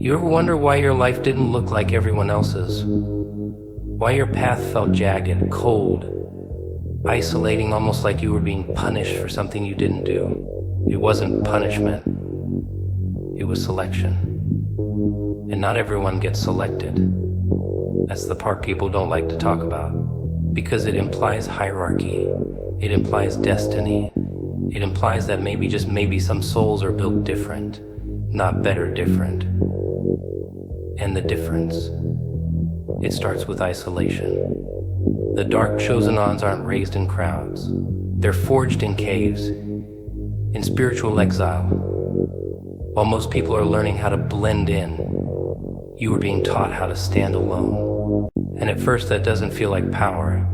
You ever wonder why your life didn't look like everyone else's? Why your path felt jagged, cold, isolating, almost like you were being punished for something you didn't do? It wasn't punishment. It was selection. And not everyone gets selected. That's the part people don't like to talk about, because it implies hierarchy. It implies destiny. It implies that maybe, just maybe, some souls are built different, not better, different. And the difference, it starts with isolation. The dark chosen ones aren't raised in crowds. They're forged in caves, in spiritual exile. While most people are learning how to blend in, you are being taught how to stand alone. And at first that doesn't feel like power.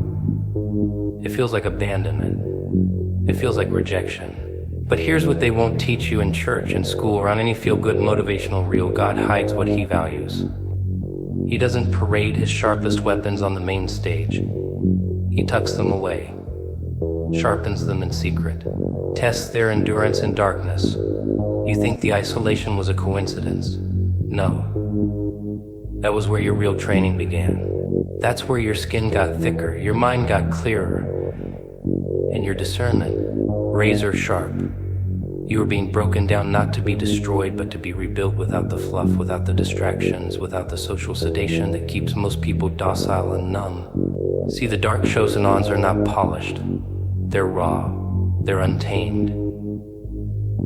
It feels like abandonment. It feels like rejection. But here's what they won't teach you in church, in school, or on any feel-good motivational reel. God hides what he values. He doesn't parade his sharpest weapons on the main stage. He tucks them away, sharpens them in secret, tests their endurance in darkness. You think the isolation was a coincidence? No. That was where your real training began. That's where your skin got thicker, your mind got clearer, and your discernment razor sharp. You were being broken down not to be destroyed, but to be rebuilt without the fluff, without the distractions, without the social sedation that keeps most people docile and numb. See, the dark chosen ones are not polished. They're raw. They're untamed.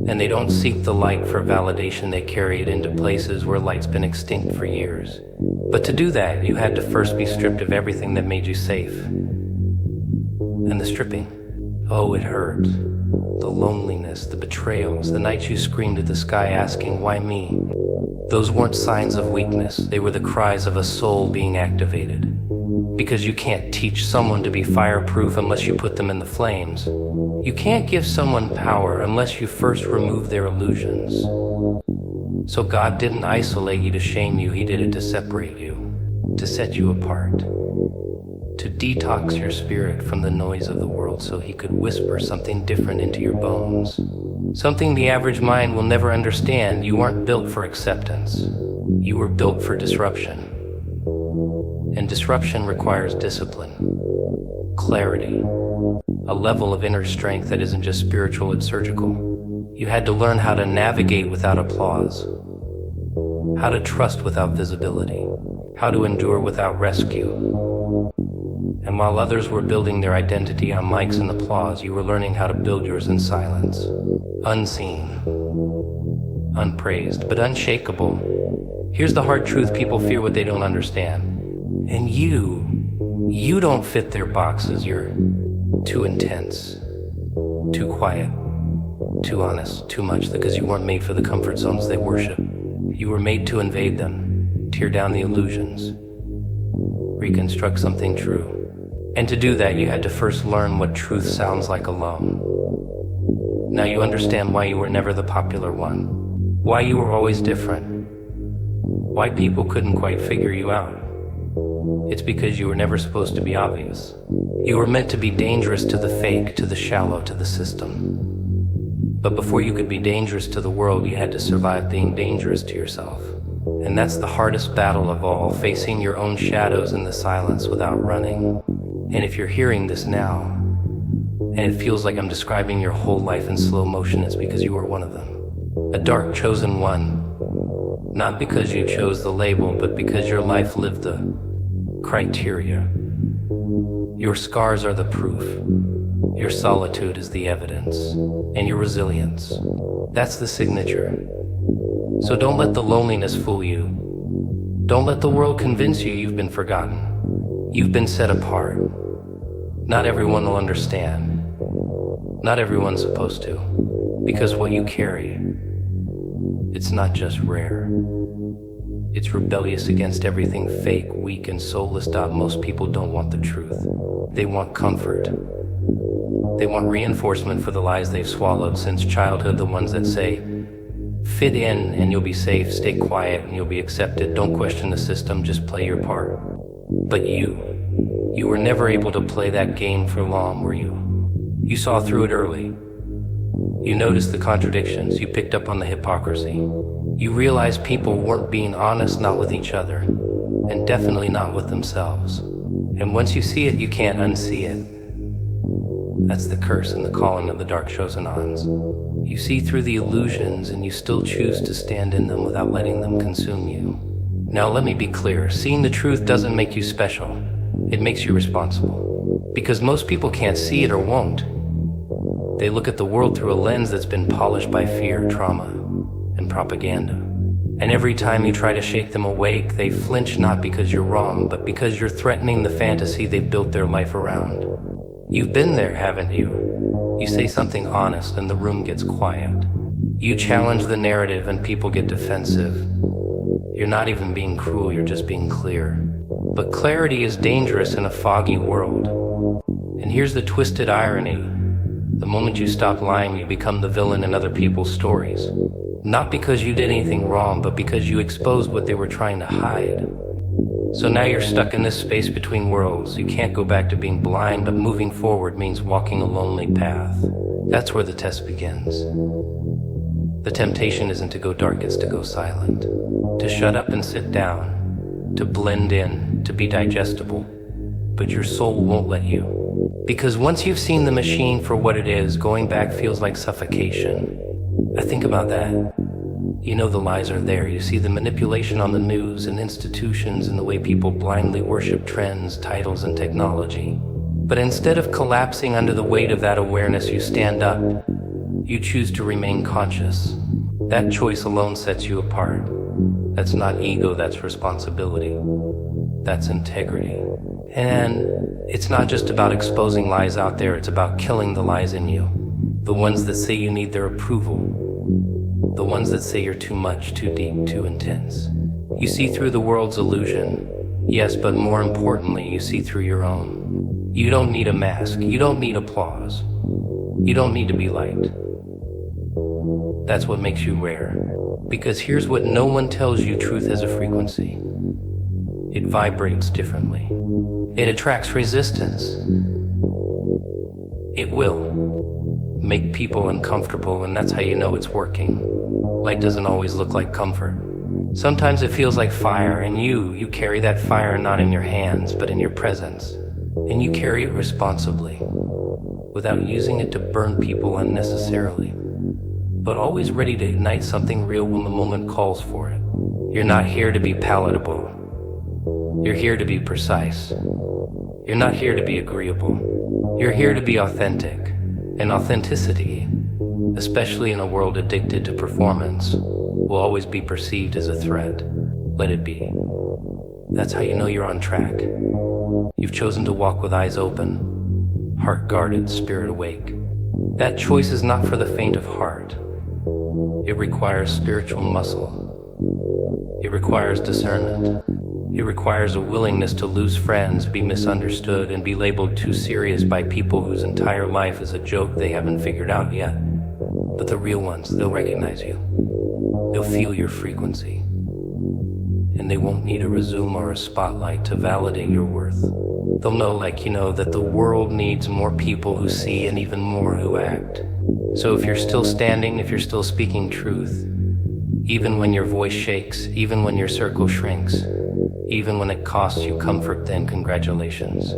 And they don't seek the light for validation. They carry it into places where light's been extinct for years. But to do that, you had to first be stripped of everything that made you safe. And the stripping, oh, it hurt. The loneliness, the betrayals, the nights you screamed at the sky asking, why me? Those weren't signs of weakness. They were the cries of a soul being activated. Because you can't teach someone to be fireproof unless you put them in the flames. You can't give someone power unless you first remove their illusions. So God didn't isolate you to shame you. He did it to separate you, to set you apart, to detox your spirit from the noise of the world so he could whisper something different into your bones. Something the average mind will never understand. You weren't built for acceptance. You were built for disruption. And disruption requires discipline, clarity, a level of inner strength that isn't just spiritual, it's surgical. You had to learn how to navigate without applause, how to trust without visibility, how to endure without rescue. And while others were building their identity on mics and applause, you were learning how to build yours in silence, unseen, unpraised, but unshakable. Here's the hard truth: people fear what they don't understand. And you don't fit their boxes. You're too intense, too quiet, too honest, too much, because you weren't made for the comfort zones they worship. You were made to invade them, tear down the illusions, reconstruct something true. And to do that, you had to first learn what truth sounds like alone. Now you understand why you were never the popular one, why you were always different, why people couldn't quite figure you out. It's because you were never supposed to be obvious. You were meant to be dangerous to the fake, to the shallow, to the system. But before you could be dangerous to the world, you had to survive being dangerous to yourself. And that's the hardest battle of all, facing your own shadows in the silence without running. And if you're hearing this now, and it feels like I'm describing your whole life in slow motion, it's because you were one of them. A dark chosen one. Not because you chose the label, but because your life lived the criteria. Your scars are the proof. Your solitude is the evidence. And your resilience, that's the signature. So don't let the loneliness fool you. Don't let the world convince you you've been forgotten. You've been set apart. Not everyone will understand. Not everyone's supposed to. Because what you carry, it's not just rare. It's rebellious against everything fake, weak, and soulless. Most people don't want the truth. They want comfort. They want reinforcement for the lies they've swallowed since childhood, the ones that say, fit in and you'll be safe, stay quiet and you'll be accepted, don't question the system, just play your part. But you were never able to play that game for long, were you? You saw through it early. You noticed the contradictions, you picked up on the hypocrisy. You realize people weren't being honest, not with each other, and definitely not with themselves. And once you see it, you can't unsee it. That's the curse and the calling of the dark chosen ones. You see through the illusions and you still choose to stand in them without letting them consume you. Now let me be clear, seeing the truth doesn't make you special. It makes you responsible. Because most people can't see it or won't. They look at the world through a lens that's been polished by fear, trauma, and propaganda. And every time you try to shake them awake, they flinch not because you're wrong, but because you're threatening the fantasy they've built their life around. You've been there, haven't you? You say something honest and the room gets quiet. You challenge the narrative and people get defensive. You're not even being cruel, you're just being clear. But clarity is dangerous in a foggy world. And here's the twisted irony. The moment you stop lying, you become the villain in other people's stories. Not because you did anything wrong, but because you exposed what they were trying to hide. So now you're stuck in this space between worlds. You can't go back to being blind, but moving forward means walking a lonely path. That's where the test begins. The temptation isn't to go dark, it's to go silent. To shut up and sit down. To blend in, to be digestible. But your soul won't let you. Because once you've seen the machine for what it is, going back feels like suffocation. I think about that. You know the lies are there. You see the manipulation on the news and institutions and the way people blindly worship trends, titles, and technology. But instead of collapsing under the weight of that awareness, you stand up. You choose to remain conscious. That choice alone sets you apart. That's not ego, that's responsibility. That's integrity. And it's not just about exposing lies out there, it's about killing the lies in you. The ones that say you need their approval. The ones that say you're too much, too deep, too intense. You see through the world's illusion. Yes, but more importantly, you see through your own. You don't need a mask. You don't need applause. You don't need to be liked. That's what makes you rare. Because here's what no one tells you: truth has a frequency. It vibrates differently. It attracts resistance. It will make people uncomfortable, and that's how you know it's working. Light doesn't always look like comfort. Sometimes it feels like fire, and you carry that fire not in your hands, but in your presence. And you carry it responsibly, without using it to burn people unnecessarily, but always ready to ignite something real when the moment calls for it. You're not here to be palatable. You're here to be precise. You're not here to be agreeable. You're here to be authentic. And authenticity, especially in a world addicted to performance, will always be perceived as a threat. Let it be. That's how you know you're on track. You've chosen to walk with eyes open, heart guarded, spirit awake. That choice is not for the faint of heart. It requires spiritual muscle. It requires discernment. It requires a willingness to lose friends, be misunderstood, and be labeled too serious by people whose entire life is a joke they haven't figured out yet. But the real ones, they'll recognize you. They'll feel your frequency. And they won't need a resume or a spotlight to validate your worth. They'll know, that the world needs more people who see and even more who act. So if you're still standing, if you're still speaking truth, even when your voice shakes, even when your circle shrinks, even when it costs you comfort, then congratulations.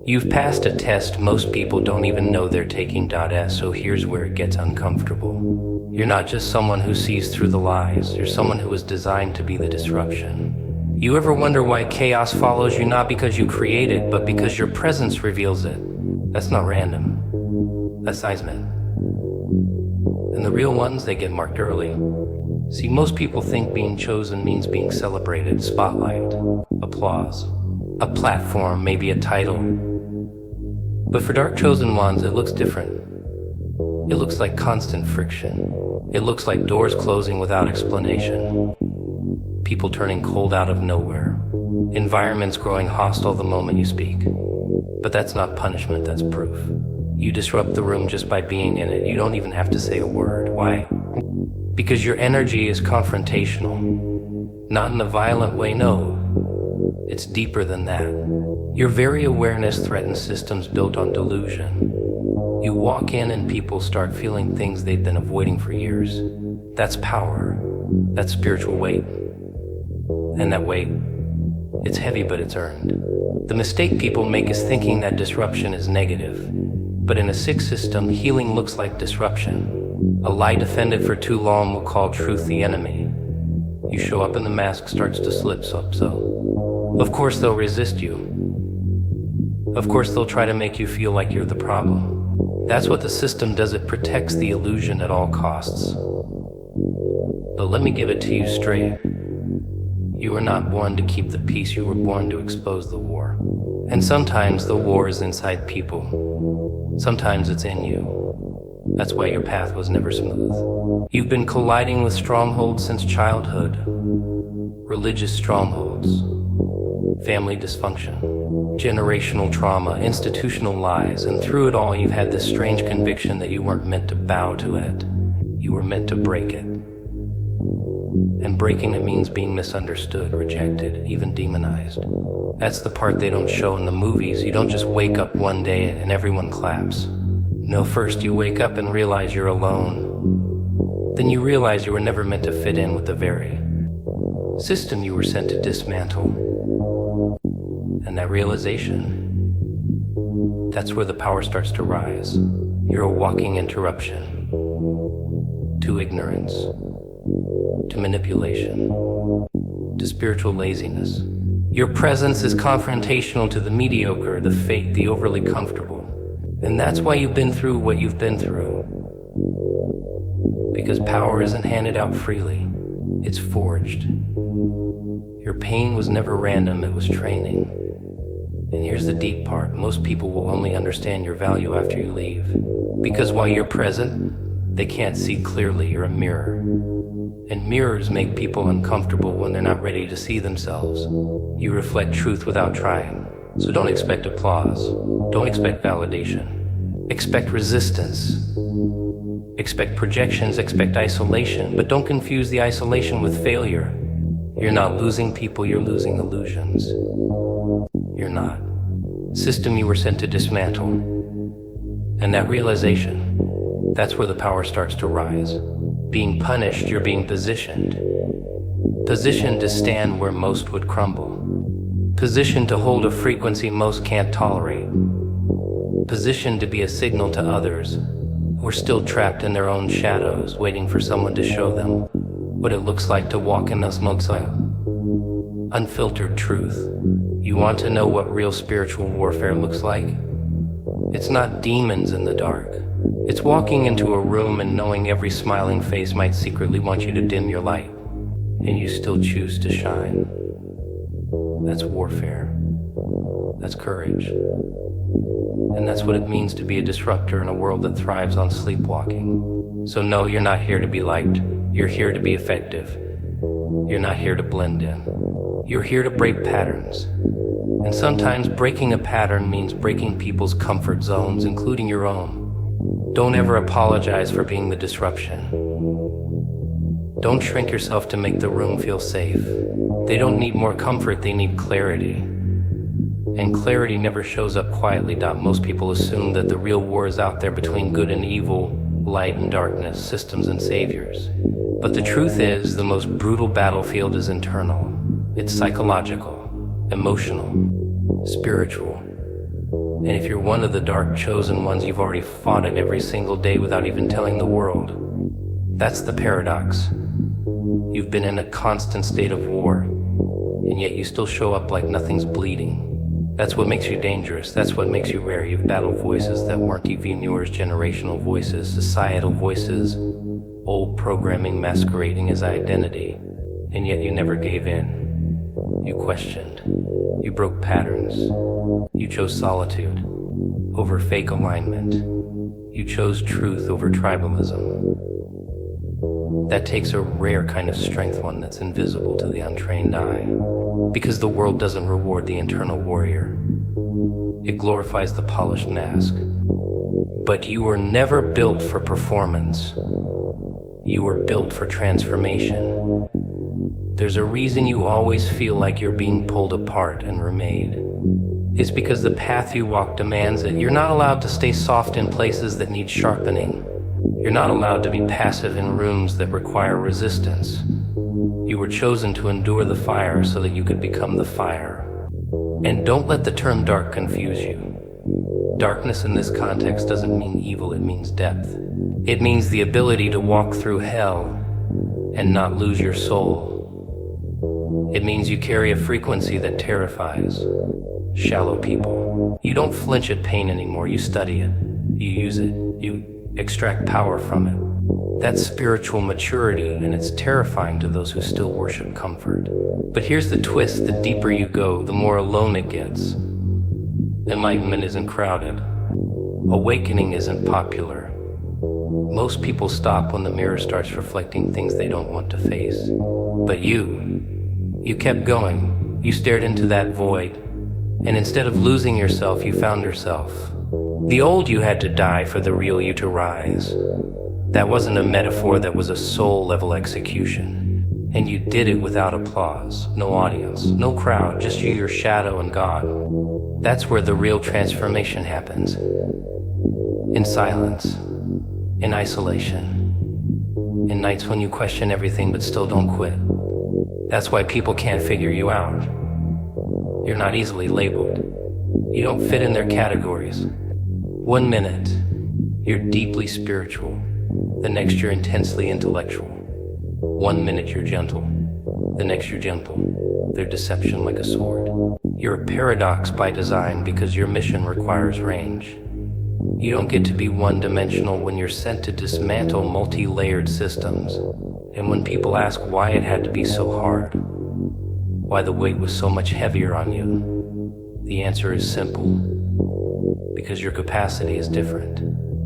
You've passed a test most people don't even know they're taking. So here's where it gets uncomfortable. You're not just someone who sees through the lies, you're someone who was designed to be the disruption. You ever wonder why chaos follows you, not because you create it, but because your presence reveals it? That's not random. That's seismic. And the real ones, they get marked early. See, most people think being chosen means being celebrated, spotlight, applause, a platform, maybe a title. But for dark chosen ones, it looks different. It looks like constant friction. It looks like doors closing without explanation. People turning cold out of nowhere. Environments growing hostile the moment you speak. But that's not punishment, that's proof. You disrupt the room just by being in it. You don't even have to say a word. Why? Because your energy is confrontational. Not in a violent way, no. It's deeper than that. Your very awareness threatens systems built on delusion. You walk in and people start feeling things they've been avoiding for years. That's power. That's spiritual weight. And that weight, it's heavy, but it's earned. The mistake people make is thinking that disruption is negative. But in a sick system, healing looks like disruption. A lie defended for too long will call truth the enemy. You show up and the mask starts to slip so. Of course they'll resist you. Of course they'll try to make you feel like you're the problem. That's what the system does. It protects the illusion at all costs. But let me give it to you straight. You were not born to keep the peace, you were born to expose the war. And sometimes the war is inside people. Sometimes it's in you. That's why your path was never smooth. You've been colliding with strongholds since childhood. Religious strongholds, family dysfunction, generational trauma, institutional lies, and through it all you've had this strange conviction that you weren't meant to bow to it. You were meant to break it. And breaking it means being misunderstood, rejected, even demonized. That's the part they don't show in the movies. You don't just wake up one day and everyone claps. No, first you wake up and realize you're alone. Then you realize you were never meant to fit in with the very system you were sent to dismantle. And that realization, that's where the power starts to rise. You're a walking interruption to ignorance, to manipulation, to spiritual laziness. Your presence is confrontational to the mediocre, the fake, the overly comfortable. And that's why you've been through what you've been through. Because power isn't handed out freely, it's forged. Your pain was never random, it was training. And here's the deep part. Most people will only understand your value after you leave. Because while you're present, they can't see clearly. You're a mirror. And mirrors make people uncomfortable when they're not ready to see themselves. You reflect truth without trying. So don't expect applause. Don't expect validation. Expect resistance. Expect projections, expect isolation. But don't confuse the isolation with failure. You're not losing people, you're losing illusions. You're not. System you were sent to dismantle. And that realization, that's where the power starts to rise. Being punished, you're being positioned. Positioned to stand where most would crumble. Positioned to hold a frequency most can't tolerate. Positioned to be a signal to others who are still trapped in their own shadows, waiting for someone to show them what it looks like to walk in this unfiltered truth. You want to know what real spiritual warfare looks like? It's not demons in the dark. It's walking into a room and knowing every smiling face might secretly want you to dim your light, and you still choose to shine. That's warfare. That's courage. And that's what it means to be a disruptor in a world that thrives on sleepwalking. So no, you're not here to be liked. You're here to be effective. You're not here to blend in. You're here to break patterns. And sometimes breaking a pattern means breaking people's comfort zones, including your own. Don't ever apologize for being the disruption. Don't shrink yourself to make the room feel safe. They don't need more comfort, they need clarity. And clarity never shows up quietly. Most people assume that the real war is out there between good and evil, light and darkness, systems and saviors. But the truth is, the most brutal battlefield is internal. It's psychological, emotional, spiritual. And if you're one of the dark chosen ones, you've already fought it every single day without even telling the world. That's the paradox. You've been in a constant state of war, and yet you still show up like nothing's bleeding. That's what makes you dangerous. That's what makes you rare. You've battled voices that weren't even yours, generational voices, societal voices, old programming masquerading as identity, and yet you never gave in. You questioned. You broke patterns. You chose solitude over fake alignment. You chose truth over tribalism. That takes a rare kind of strength, one that's invisible to the untrained eye. Because the world doesn't reward the internal warrior. It glorifies the polished mask. But you were never built for performance. You were built for transformation. There's a reason you always feel like you're being pulled apart and remade. It's because the path you walk demands it. You're not allowed to stay soft in places that need sharpening. You're not allowed to be passive in rooms that require resistance. You were chosen to endure the fire so that you could become the fire. And don't let the term dark confuse you. Darkness in this context doesn't mean evil, it means depth. It means the ability to walk through hell and not lose your soul. It means you carry a frequency that terrifies shallow people. You don't flinch at pain anymore, you study it, you use it, you extract power from it. That's spiritual maturity, and it's terrifying to those who still worship comfort. But here's the twist: the deeper you go, the more alone it gets. Enlightenment isn't crowded. Awakening isn't popular. Most people stop when the mirror starts reflecting things they don't want to face. But you kept going. You stared into that void, and instead of losing yourself, you found yourself. The old you had to die for the real you to rise. That wasn't a metaphor, that was a soul-level execution. And you did it without applause, no audience, no crowd, just you, your shadow, and God. That's where the real transformation happens. In silence, in isolation, in nights when you question everything but still don't quit. That's why people can't figure you out. You're not easily labeled. You don't fit in their categories. 1 minute, you're deeply spiritual. The next you're intensely intellectual. 1 minute you're gentle. The next you're gentle. Their deception like a sword. You're a paradox by design because your mission requires range. You don't get to be one-dimensional when you're sent to dismantle multi-layered systems. And when people ask why it had to be so hard, why the weight was so much heavier on you, the answer is simple. Because your capacity is different.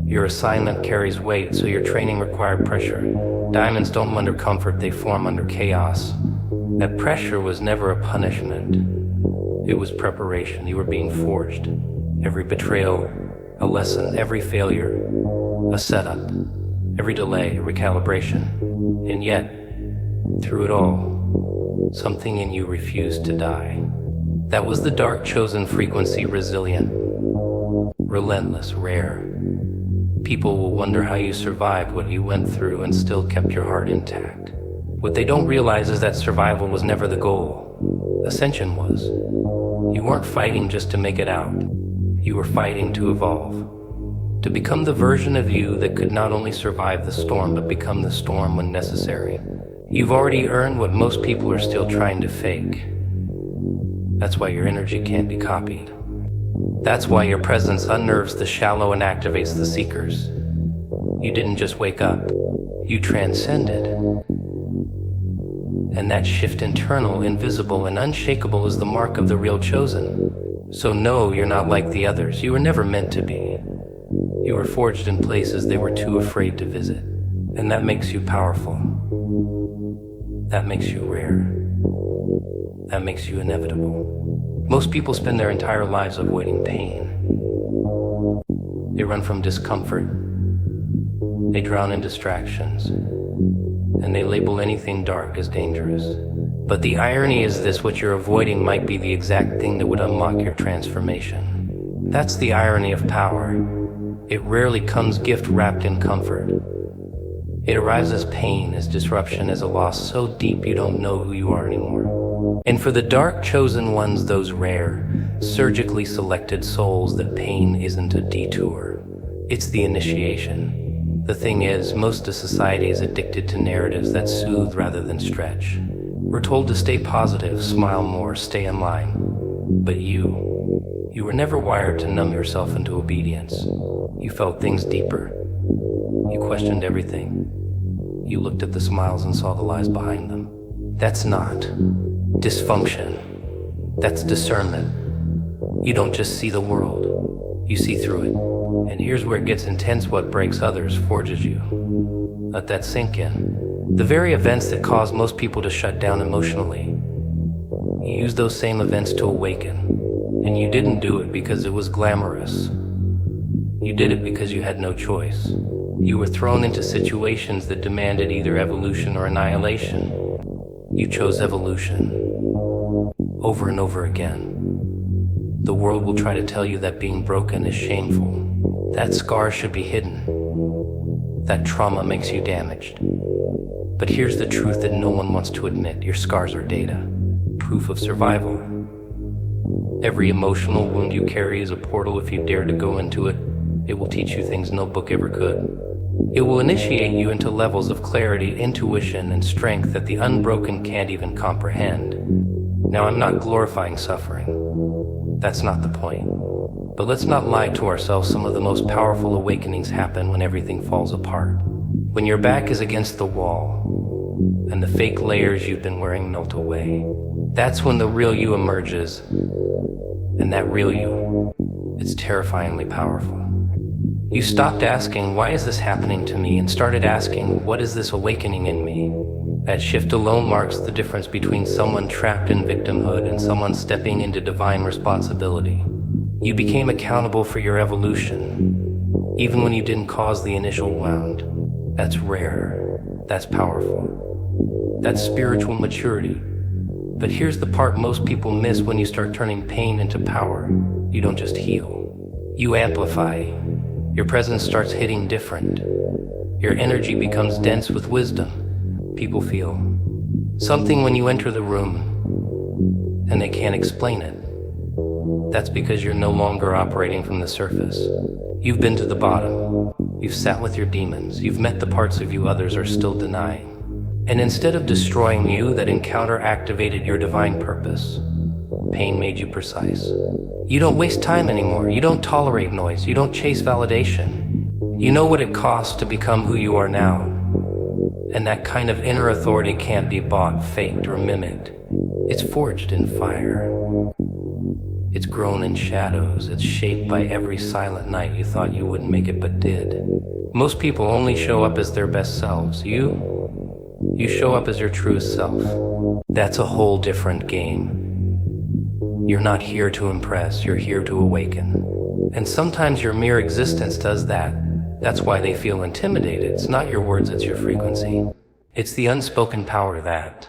Your assignment carries weight, so your training required pressure. Diamonds don't form under comfort, they form under chaos. That pressure was never a punishment. It was preparation. You were being forged. Every betrayal, a lesson. Every failure, a setup. Every delay, a recalibration. And yet, through it all, something in you refused to die. That was the dark chosen frequency, resilient, relentless, rare. People will wonder how you survived what you went through and still kept your heart intact. What they don't realize is that survival was never the goal. Ascension was. You weren't fighting just to make it out. You were fighting to evolve. To become the version of you that could not only survive the storm, but become the storm when necessary. You've already earned what most people are still trying to fake. That's why your energy can't be copied. That's why your presence unnerves the shallow and activates the seekers. You didn't just wake up, you transcended. And that shift, internal, invisible, and unshakable, is the mark of the real chosen. So no, you're not like the others. You were never meant to be. You were forged in places they were too afraid to visit. And that makes you powerful. That makes you rare. That makes you inevitable. Most people spend their entire lives avoiding pain. They run from discomfort. They drown in distractions. And they label anything dark as dangerous. But the irony is this: what you're avoiding might be the exact thing that would unlock your transformation. That's the irony of power. It rarely comes gift wrapped in comfort. It arrives as pain, as disruption, as a loss so deep you don't know who you are anymore. And for the dark chosen ones, those rare, surgically selected souls, that pain isn't a detour. It's the initiation. The thing is, most of society is addicted to narratives that soothe rather than stretch. We're told to stay positive, smile more, stay in line. But you were never wired to numb yourself into obedience. You felt things deeper. You questioned everything. You looked at the smiles and saw the lies behind them. That's not dysfunction. That's discernment. You don't just see the world, you see through it. And here's where it gets intense: what breaks others forges you. Let that sink in. The very events that cause most people to shut down emotionally, you use those same events to awaken. And you didn't do it because it was glamorous. You did it because you had no choice. You were thrown into situations that demanded either evolution or annihilation. You chose evolution. Over and over again. The world will try to tell you that being broken is shameful. That scar should be hidden. That trauma makes you damaged. But here's the truth that no one wants to admit. Your scars are data, proof of survival. Every emotional wound you carry is a portal. If you dare to go into it, it will teach you things no book ever could. It will initiate you into levels of clarity, intuition, and strength that the unbroken can't even comprehend. Now, I'm not glorifying suffering. That's not the point. But let's not lie to ourselves. Some of the most powerful awakenings happen when everything falls apart. When your back is against the wall and the fake layers you've been wearing melt away. That's when the real you emerges. And that real you, it's terrifyingly powerful. You stopped asking, why is this happening to me? And started asking, what is this awakening in me? That shift alone marks the difference between someone trapped in victimhood and someone stepping into divine responsibility. You became accountable for your evolution, even when you didn't cause the initial wound. That's rare. That's powerful. That's spiritual maturity. But here's the part most people miss. When you start turning pain into power, you don't just heal. You amplify. Your presence starts hitting different. Your energy becomes dense with wisdom. People feel something when you enter the room, and they can't explain it. That's because you're no longer operating from the surface. You've been to the bottom. You've sat with your demons. You've met the parts of you others are still denying. And instead of destroying you, that encounter activated your divine purpose. Pain made you precise. You don't waste time anymore. You don't tolerate noise. You don't chase validation. You know what it costs to become who you are now. And that kind of inner authority can't be bought, faked, or mimicked. It's forged in fire. It's grown in shadows. It's shaped by every silent night you thought you wouldn't make it but did. Most people only show up as their best selves. You show up as your truest self. That's a whole different game. You're not here to impress, you're here to awaken. And sometimes your mere existence does that. That's why they feel intimidated. It's not your words, it's your frequency. It's the unspoken power that